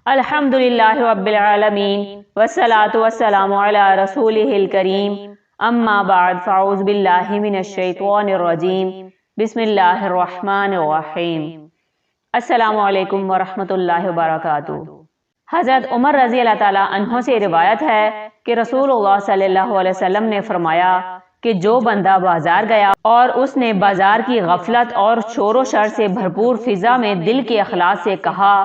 الحمدللہ رب العالمین والصلاة والسلام علی رسولہ الکریم اما بعد فاعوذ باللہ من الشیطان الرجیم بسم اللہ الرحمن الرحیم۔ السلام علیکم ورحمۃ اللہ وبرکاتہ۔ حضرت عمر رضی اللہ تعالیٰ عنہ سے روایت ہے کہ رسول اللہ صلی اللہ علیہ وسلم نے فرمایا کہ جو بندہ بازار گیا اور اس نے بازار کی غفلت اور شور و شر سے بھرپور فضا میں دل کے اخلاص سے کہا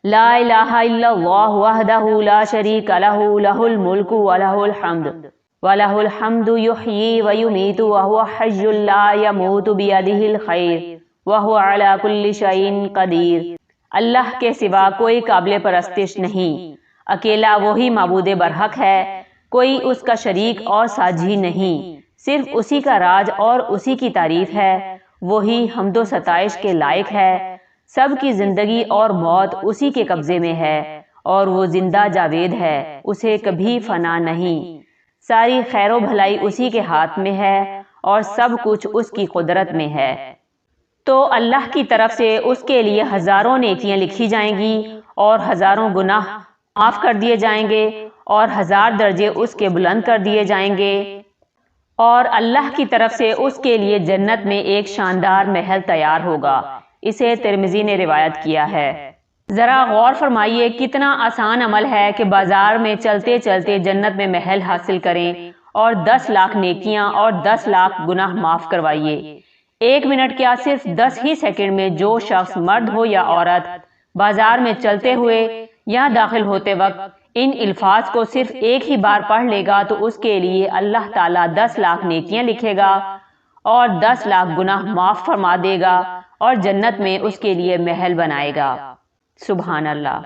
لا الہ الا اللہ وحدہ لا شریک لہ لہ الملک ولہ الحمد ولہ الحمد یحیی ویمیت وہو حی لا یموت بیدہ الخیر وہو علی کل شیء قدیر۔ اللہ کے سوا کوئی قابل پرستش نہیں، اکیلا وہی معبود برحق ہے، کوئی اس کا شریک اور ساجی نہیں، صرف اسی کا راج اور اسی کی تعریف ہے، وہی حمد و ستائش کے لائق ہے۔ سب کی زندگی اور موت اسی کے قبضے میں ہے اور وہ زندہ جاوید ہے، اسے کبھی فنا نہیں۔ ساری خیر و بھلائی اسی کے ہاتھ میں ہے اور سب کچھ اس کی قدرت میں ہے۔ تو اللہ کی طرف سے اس کے لیے ہزاروں نیکیاں لکھی جائیں گی اور ہزاروں گناہ معاف کر دیے جائیں گے اور 1000 درجے اس کے بلند کر دیے جائیں گے، اور اللہ کی طرف سے اس کے لیے جنت میں ایک شاندار محل تیار ہوگا۔ اسے ترمذی نے روایت کیا ہے۔ ذرا غور فرمائیے کتنا آسان عمل ہے کہ بازار میں چلتے چلتے جنت میں محل حاصل کریں اور 10 لاکھ نیکیاں اور 10 لاکھ گناہ معاف کروائیے۔ 1 منٹ کیا، صرف 10 ہی سیکنڈ میں جو شخص مرد ہو یا عورت بازار میں چلتے ہوئے یا داخل ہوتے وقت ان الفاظ کو صرف ایک ہی بار پڑھ لے گا تو اس کے لیے اللہ تعالیٰ 10 لاکھ نیکیاں لکھے گا اور 10 لاکھ گناہ معاف فرما دے گا اور جنت میں اس کے لیے محل بنائے گا۔ سبحان اللہ۔